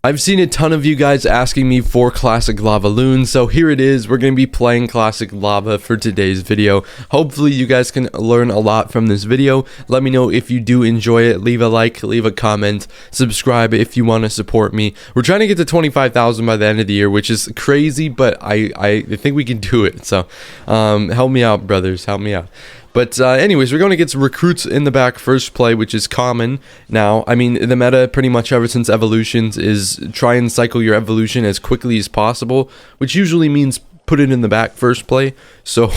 I've seen a ton of you guys asking me for classic Lavaloon, so here it is. We're going to be playing classic lava for today's video. Hopefully you guys can learn a lot from this video. Let me know if you do enjoy it. Leave a like, leave a comment, subscribe if you want to support me. We're trying to get to 25,000 by the end of the year, which is crazy, but I think we can do it. So help me out, brothers, help me out. But anyways, we're going to get some recruits in the back first play, which is common now. I mean, the meta pretty much ever since evolutions is try and cycle your evolution as quickly as possible, which usually means put it in the back first play. So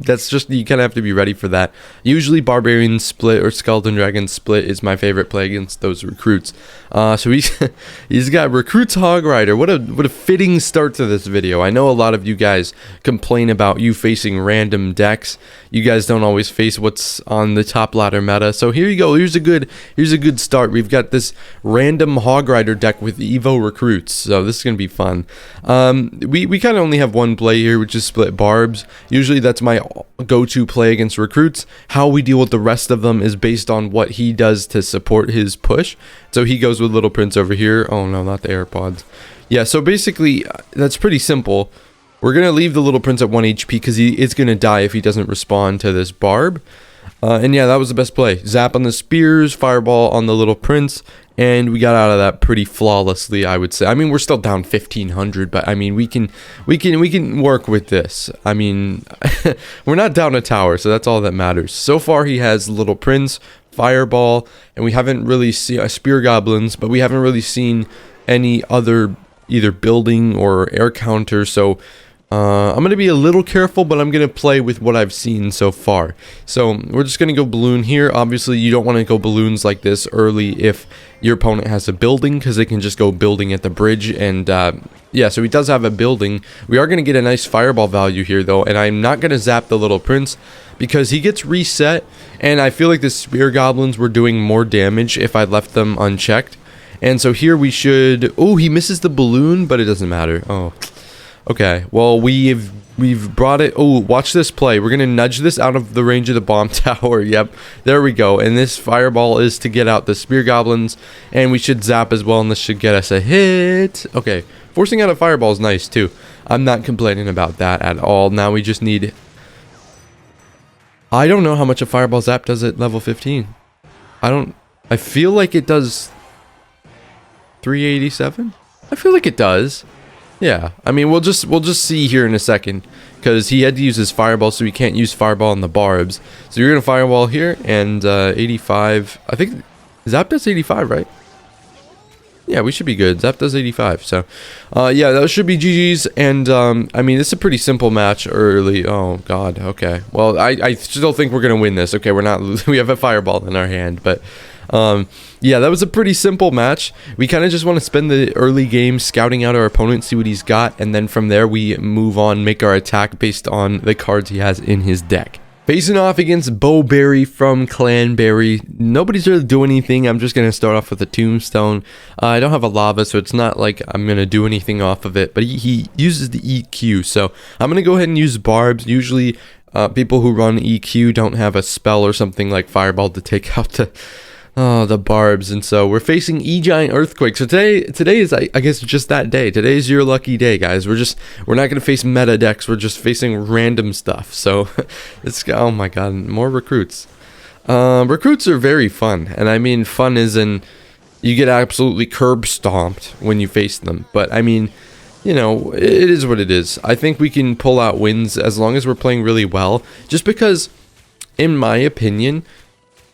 that's just, you kind of have to be ready for that. Usually barbarian split or skeleton dragon split is my favorite play against those recruits. So he's got recruits hog rider. What a fitting start to this video. I know a lot of you guys complain about you facing random decks. You guys don't always face what's on the top ladder meta. So here you go. Here's a good start. We've got this random hog rider deck with Evo recruits. So this is gonna be fun. We kind of only have one play here, which is split barbs. Usually that's my go-to play against recruits. How we deal with the rest of them is based on what he does to support his push. So he goes with Little Prince over here. Oh no, not the AirPods. Yeah, so basically that's pretty simple. We're gonna leave the Little Prince at 1 HP because he is gonna die if he doesn't respond to this barb. And yeah, that was the best play. Zap on the spears, fireball on the Little Prince, and we got out of that pretty flawlessly, I would say. I mean, we're still down 1,500, but I mean, we can work with this. I mean, we're not down a tower, so that's all that matters. So far, he has Little Prince, fireball, and we haven't really seen spear goblins, but we haven't really seen any other either building or air counter. So I'm going to be a little careful, but I'm going to play with what I've seen so far. So we're just going to go balloon here. Obviously, you don't want to go balloons like this early if your opponent has a building, because they can just go building at the bridge. And yeah, so he does have a building. We are going to get a nice fireball value here, though, and I'm not going to zap the Little Prince because he gets reset, and I feel like the spear goblins were doing more damage if I left them unchecked. And so here we should... Oh, he misses the balloon, but it doesn't matter. Oh, okay. Well, we've brought it... Oh, watch this play. We're going to nudge this out of the range of the bomb tower. Yep, there we go. And this fireball is to get out the spear goblins, and we should zap as well, and this should get us a hit. Okay, forcing out a fireball is nice, too. I'm not complaining about that at all. Now we just need... I don't know how much a fireball zap does at level 15. I feel like it does... 387? I feel like it does. Yeah, I mean, we'll just see here in a second, because he had to use his fireball, so he can't use fireball on the barbs. So you're gonna fireball here, and 85. I think Zap does 85, right? Yeah, we should be good. Zap does 85. So yeah, that should be GG's. And I mean, it's a pretty simple match early. Oh god. Okay. Well, I still think we're gonna win this. Okay, we're not. We have a fireball in our hand, but. Yeah, that was a pretty simple match. We kind of just want to spend the early game scouting out our opponent, see what he's got, and then from there we move on, make our attack based on the cards he has in his deck. Facing off against Bowberry from Clanberry. Nobody's really doing anything. I'm just going to start off with a tombstone. I don't have a lava, so it's not like I'm going to do anything off of it, but he uses the EQ, so I'm going to go ahead and use barbs. Usually people who run EQ don't have a spell or something like fireball to take out the barbs, and so we're facing E-Giant Earthquake. So today is, I guess, just that day. Today's your lucky day, guys. We're not gonna face meta decks. We're just facing random stuff. So it's, oh my god, more recruits. Recruits are very fun, and I mean fun is in you get absolutely curb stomped when you face them. But I mean, you know, it is what it is. I think we can pull out wins as long as we're playing really well. Just because, in my opinion,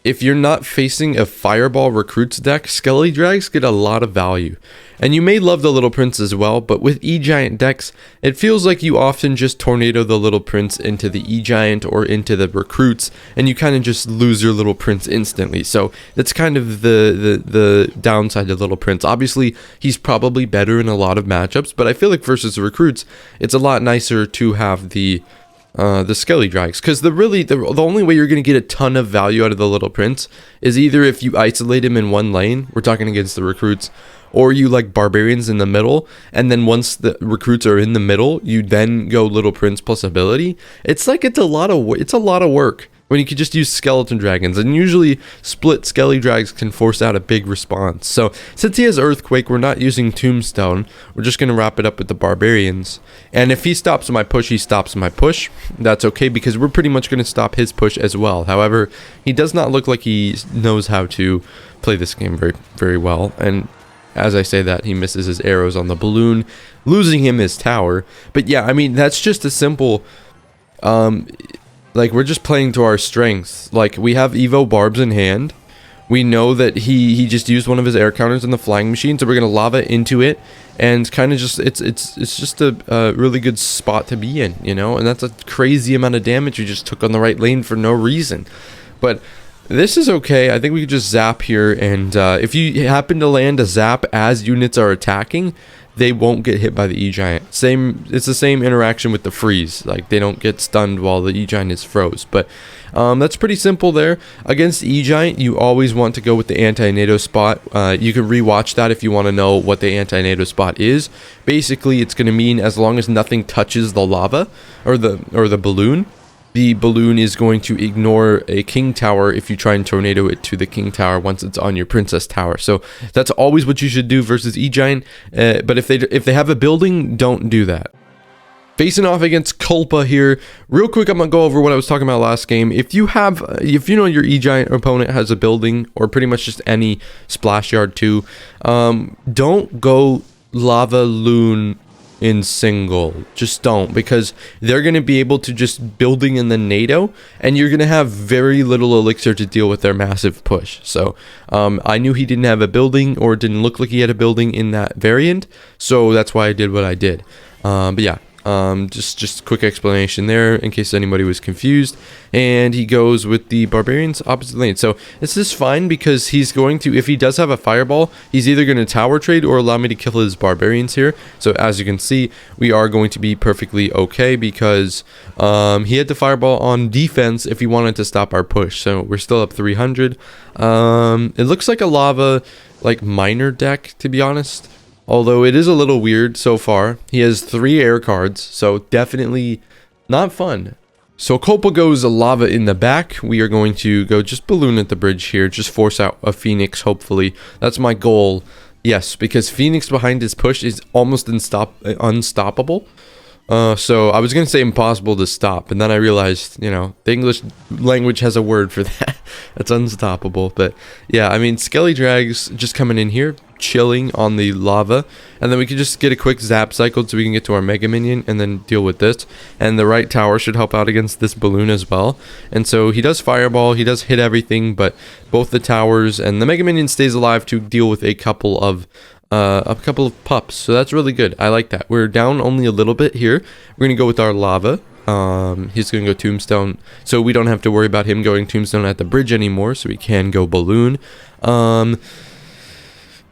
if you're not facing a fireball recruits deck, Skelly Drags get a lot of value. And you may love the Little Prince as well, but with E-Giant decks, it feels like you often just tornado the Little Prince into the E-Giant or into the recruits, and you kind of just lose your Little Prince instantly. So that's kind of the downside of Little Prince. Obviously, he's probably better in a lot of matchups, but I feel like versus the recruits, it's a lot nicer to have the Skelly Drags, because the only way you're going to get a ton of value out of the Little Prince is either if you isolate him in one lane, we're talking against the recruits, or you like barbarians in the middle, and then once the recruits are in the middle, you then go Little Prince plus ability. It's like it's a lot of work. when you could just use skeleton dragons, and usually split skelly drags can force out a big response. So since he has earthquake, we're not using tombstone. We're just going to wrap it up with the barbarians, and if he stops my push, he stops my push. That's okay, because we're pretty much going to stop his push as well. However, he does not look like he knows how to play this game very well, and as I say that, he misses his arrows on the balloon, losing him his tower. But yeah, I mean, that's just a simple, like, we're just playing to our strengths. Like, we have Evo Barbs in hand. We know that he just used one of his air counters in the flying machine, so we're gonna lava into it, and kind of just it's just a really good spot to be in, you know. And that's a crazy amount of damage you just took on the right lane for no reason. But this is okay. I think we could just zap here, and if you happen to land a zap as units are attacking, they won't get hit by the E-Giant. It's the same interaction with the freeze. Like, they don't get stunned while the E-Giant is froze. But that's pretty simple there. Against E-Giant, you always want to go with the anti-NATO spot. You can rewatch that if you want to know what the anti-NATO spot is. Basically, it's going to mean as long as nothing touches the lava or the balloon, the balloon is going to ignore a king tower if you try and tornado it to the king tower once it's on your princess tower. So that's always what you should do versus E-Giant. But if they have a building, don't do that. Facing off against Culpa here. Real quick, I'm gonna go over what I was talking about last game. If you know your E-Giant opponent has a building, or pretty much just any splash yard too, don't go Lavaloon in single. Just don't, because they're going to be able to just building in the NATO, and you're going to have very little elixir to deal with their massive push. So I knew he didn't have a building, or didn't look like he had a building in that variant, so that's why I did what I did. But yeah, just quick explanation there in case anybody was confused. And he goes with the barbarians opposite lane. So this is fine, because he's going to, if he does have a fireball, he's either going to tower trade or allow me to kill his barbarians here. So as you can see, we are going to be perfectly okay, because he had the fireball on defense if he wanted to stop our push. So we're still up 300. It looks like a lava minor deck, to be honest. Although it is a little weird so far. He has 3 air cards, so definitely not fun. So Culpa goes a lava in the back. We are going to go just balloon at the bridge here. Just force out a Phoenix, hopefully. That's my goal. Yes, because Phoenix behind his push is almost unstoppable. So I was going to say impossible to stop, and then I realized, you know, the English language has a word for that. That's unstoppable. But yeah, I mean, Skelly Drags just coming in here, chilling on the lava, and then we can just get a quick zap cycle so we can get to our Mega Minion and then deal with this. And the right tower should help out against this balloon as well. And so he does fireball, he does hit everything, but both the towers and the Mega Minion stays alive to deal with a couple of pups. So that's really good. I like that. We're down only a little bit here. We're gonna go with our lava. He's gonna go tombstone, so we don't have to worry about him going tombstone at the bridge anymore, so we can go balloon.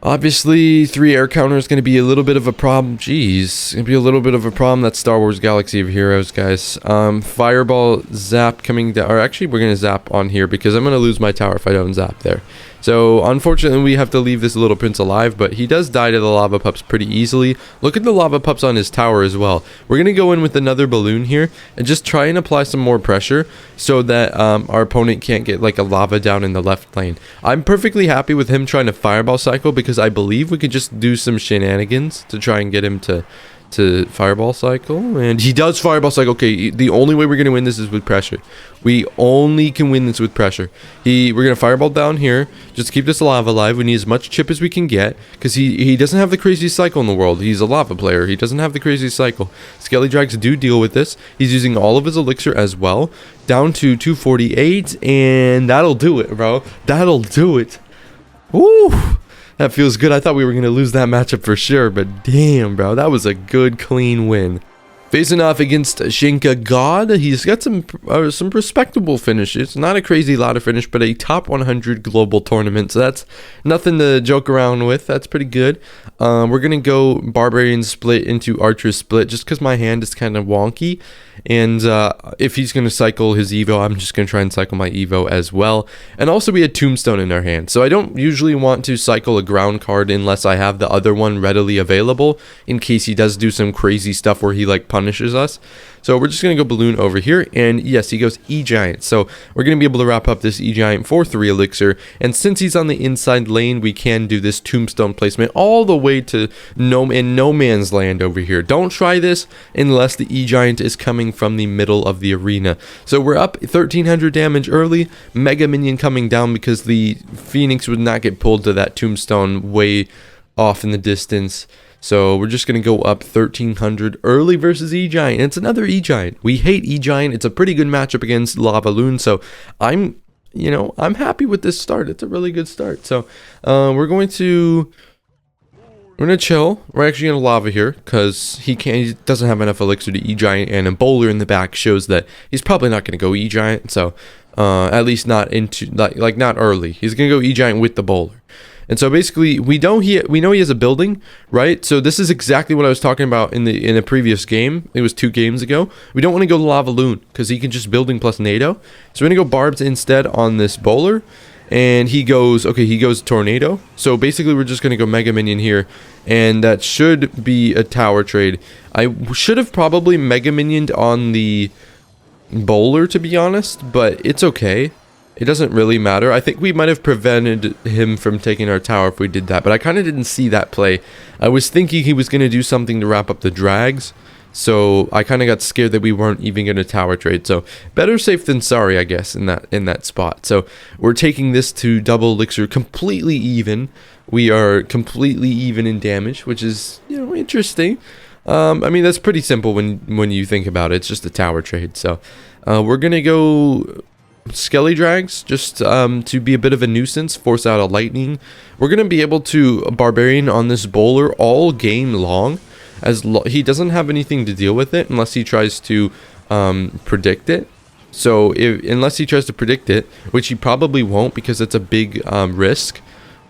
Obviously 3 air counter is going to be a little bit of a problem. Jeez, it's going to be a little bit of a problem. That's Star Wars Galaxy of Heroes, guys. Fireball zap coming down, or actually we're going to zap on here, because I'm going to lose my tower if I don't zap there. So unfortunately we have to leave this little prince alive, but he does die to the lava pups pretty easily. Look at the lava pups on his tower as well. We're going to go in with another balloon here and just try and apply some more pressure so that our opponent can't get like a lava down in the left lane. I'm perfectly happy with him trying to fireball cycle, because I believe we could just do some shenanigans to try and get him to fireball cycle, and he does fireball cycle. Okay, the only way we're going to win this is with pressure. We only can win this with pressure. We're going to fireball down here just to keep this lava alive. We need as much chip as we can get, because he doesn't have the craziest cycle in the world. He's a lava player. He doesn't have the craziest cycle. Skelly Drags do deal with this. He's using all of his elixir as well, down to 248, and that'll do it, bro. That'll do it. Woo! That feels good. I thought we were going to lose that matchup for sure, but damn, bro, that was a good, clean win. Facing off against Shinka God, he's got some respectable finishes. Not a crazy ladder finish, but a top 100 global tournament, so that's nothing to joke around with. That's pretty good. We're going to go Barbarian split into Archer split, just because my hand is kind of wonky. And if he's going to cycle his Evo, I'm just going to try and cycle my Evo as well. And also we had Tombstone in our hand, so I don't usually want to cycle a ground card unless I have the other one readily available, in case he does do some crazy stuff where he like punishes punishes us. So we're just going to go balloon over here, and yes, he goes E-Giant. So we're going to be able to wrap up this E-Giant for 3 elixir, and since he's on the inside lane, we can do this tombstone placement all the way to no man's land over here. Don't try this unless the E-Giant is coming from the middle of the arena. So we're up 1300 damage early, Mega Minion coming down because the Phoenix would not get pulled to that tombstone way off in the distance. So we're just going to go up 1300 early versus E-Giant. It's another E-Giant. We hate E-Giant. It's a pretty good matchup against Lavaloon. So I'm happy with this start. It's a really good start. So we're going to chill. We're actually going to lava here because he doesn't have enough elixir to E-Giant, and a bowler in the back shows that he's probably not going to go E-Giant. So at least not into like not early. He's going to go E-Giant with the bowler. And so basically, we know he has a building, right? So this is exactly what I was talking about in the previous game. It was 2 games ago. We don't want to go to Lavaloon because he can just building plus NATO. So we're gonna go barbs instead on this bowler, and he goes tornado. So basically, we're just gonna go Mega Minion here, and that should be a tower trade. I should have probably Mega Minioned on the bowler, to be honest, but it's okay. It doesn't really matter. I think we might have prevented him from taking our tower if we did that, but I kind of didn't see that play. I was thinking he was going to do something to wrap up the drags, so I kind of got scared that we weren't even going to tower trade. So better safe than sorry, I guess, in that spot. So we're taking this to double elixir, completely even. We are completely even in damage, which is, interesting. I mean, that's pretty simple when you think about it. It's just a tower trade. So we're going to go Skelly Drags just to be a bit of a nuisance, force out a lightning. We're going to be able to Barbarian on this bowler all game long, as he doesn't have anything to deal with it unless he tries to predict it. So unless he tries to predict it, which he probably won't because it's a big risk,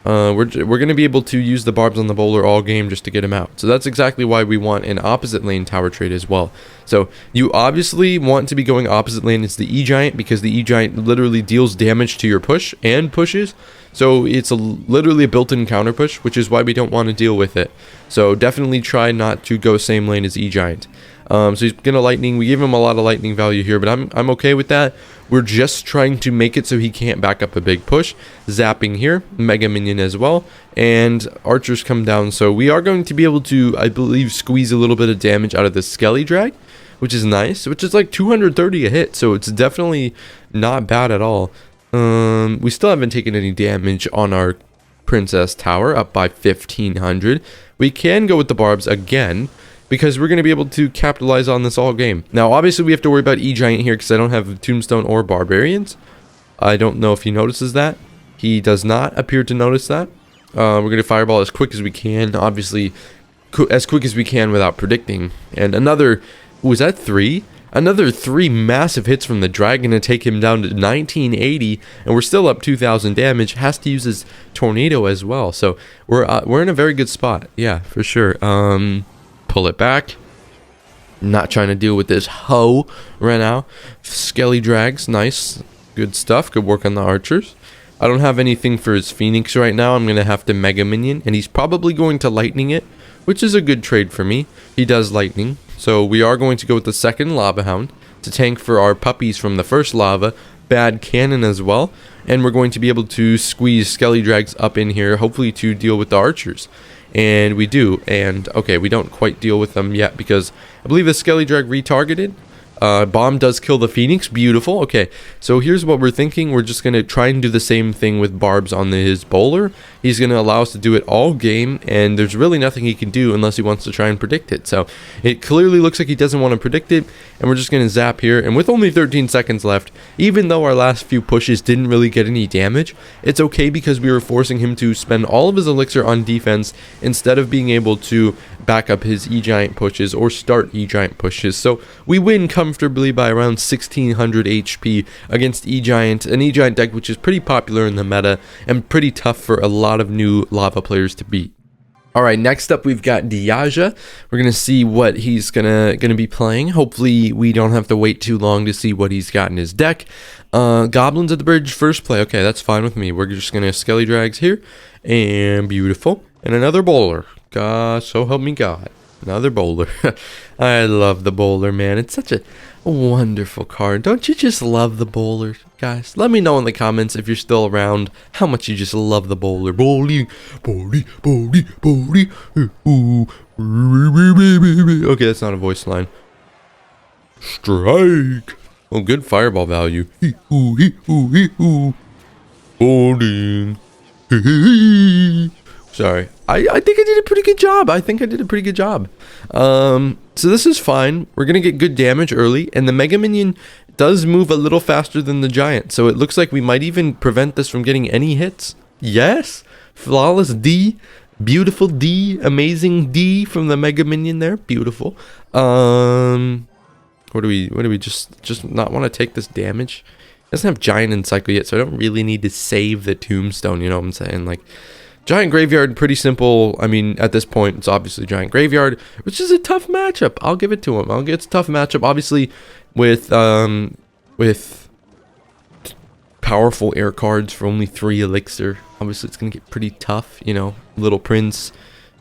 we're going to be able to use the barbs on the bowler all game just to get him out. So that's exactly why we want an opposite lane tower trade as well. So you obviously want to be going opposite lane. It's the E-Giant because the E-Giant literally deals damage to your push and pushes. So it's literally a built-in counter push, which is why we don't want to deal with it. So definitely try not to go same lane as E-Giant. So he's gonna lightning. We gave him a lot of lightning value here, but I'm okay with that. We're just trying to make it so he can't back up a big push. Zapping here, Mega Minion as well, and archers come down. So we are going to be able to, I believe, squeeze a little bit of damage out of the Skelly Drag, which is nice, which is like 230 a hit. So it's definitely not bad at all. We still haven't taken any damage on our Princess Tower, up by 1500. We can go with the barbs again, because we're going to be able to capitalize on this all game. Now, obviously, we have to worry about E-Giant here because I don't have Tombstone or Barbarians. I don't know if he notices that. He does not appear to notice that. We're going to Fireball as quick as we can. Obviously, as quick as we can without predicting. And another, was that 3? Another 3 massive hits from the Dragon to take him down to 1980. And we're still up 2,000 damage. Has to use his Tornado as well. So we're in a very good spot. Yeah, for sure. Pull it back. Not trying to deal with this hoe right now. Skelly Drags, nice, good stuff. Good work on the archers. I don't have anything for his Phoenix right now. I'm gonna have to Mega Minion, and he's probably going to lightning it, which is a good trade for me. He does lightning, so we are going to go with the second Lava Hound to tank for our puppies from the first lava. Bad cannon as well, and we're going to be able to squeeze Skelly Drags up in here, hopefully to deal with the archers. And we do, and okay, we don't quite deal with them yet because I believe the Skelly Drag retargeted. Bomb does kill the Phoenix. Beautiful. Okay, so here's what we're thinking. We're just going to try and do the same thing with barbs on his bowler. He's going to allow us to do it all game, and there's really nothing he can do unless he wants to try and predict it. So it clearly looks like he doesn't want to predict it, and we're just going to zap here. And with only 13 seconds left, even though our last few pushes didn't really get any damage, it's okay because we were forcing him to spend all of his elixir on defense instead of being able to back up his E-Giant pushes or start E-Giant pushes. So we win comfortably by around 1600 HP against E-Giant, an E-Giant deck which is pretty popular in the meta and pretty tough for a lot of new lava players to beat. Alright, next up we've got Diaja. We're going to see what he's gonna be playing. Hopefully we don't have to wait too long to see what he's got in his deck. Goblins at the bridge, first play. Okay, that's fine with me. We're just going to Skelly Drags here. And beautiful. And another bowler. God, so help me God. Another bowler. I love the bowler, man. It's such a wonderful card. Don't you just love the bowler, guys? Let me know in the comments if you're still around how much you just love the bowler. Bowling, bowling, bowling, bowling. Okay, that's not a voice line. Strike. Oh, good fireball value. Bowling. Sorry. I think I did a pretty good job. So this is fine. We're going to get good damage early. And the Mega Minion does move a little faster than the Giant. So it looks like we might even prevent this from getting any hits. Yes. Flawless D. Beautiful D. Amazing D from the Mega Minion there. Beautiful. What do we just not want to take this damage? It doesn't have Giant in cycle yet, so I don't really need to save the tombstone, you know what I'm saying? Like, Giant Graveyard, pretty simple. I mean, at this point, it's obviously Giant Graveyard, which is a tough matchup. I'll give it to him. It's a tough matchup, obviously, with powerful air cards for only 3 elixir. Obviously, it's going to get pretty tough, you know. Little Prince,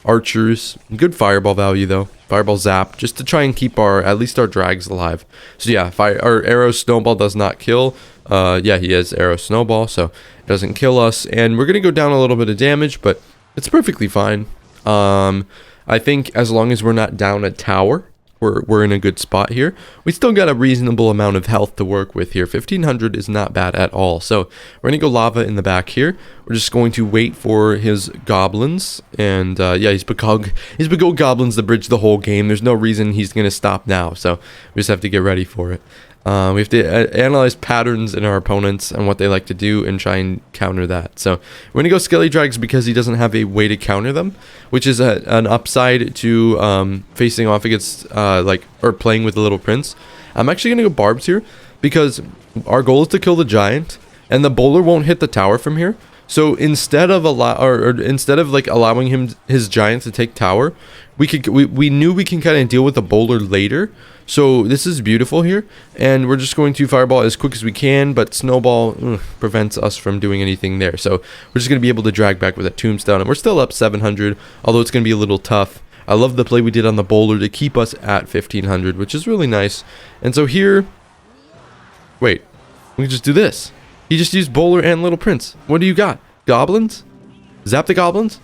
archers. Good fireball value, though. Fireball zap, just to try and keep at least our drags alive. So, yeah, our arrow snowball does not kill. Yeah, he has arrow snowball, so it doesn't kill us. And we're going to go down a little bit of damage, but it's perfectly fine. I think as long as we're not down a tower, we're in a good spot here. We still got a reasonable amount of health to work with here. 1500 is not bad at all. So we're going to go lava in the back here. We're just going to wait for his goblins. And yeah, he's Begog goblins to bridge the whole game. There's no reason he's going to stop now. So we just have to get ready for it. We have to analyze patterns in our opponents and what they like to do and try and counter that. So we're going to go Skelly Drags because he doesn't have a way to counter them, which is an upside to facing off against or playing with the Little Prince. I'm actually going to go Barbs here because our goal is to kill the Giant and the bowler won't hit the tower from here. So instead of allowing his Giant to take tower, we knew we can kind of deal with the bowler later. So this is beautiful here, and we're just going to fireball as quick as we can, but snowball prevents us from doing anything there. So we're just going to be able to drag back with that tombstone, and we're still up 700, although it's going to be a little tough. I love the play we did on the bowler to keep us at 1500, which is really nice. And so here, wait, we can just do this. He just used bowler and Little Prince. What do you got? Goblins? Zap the goblins?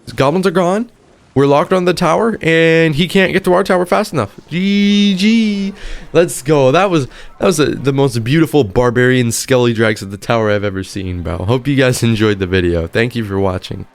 His goblins are gone. We're locked on the tower, and he can't get to our tower fast enough. GG. Let's go. That was the most beautiful barbarian skelly drags at the tower I've ever seen, bro. Hope you guys enjoyed the video. Thank you for watching.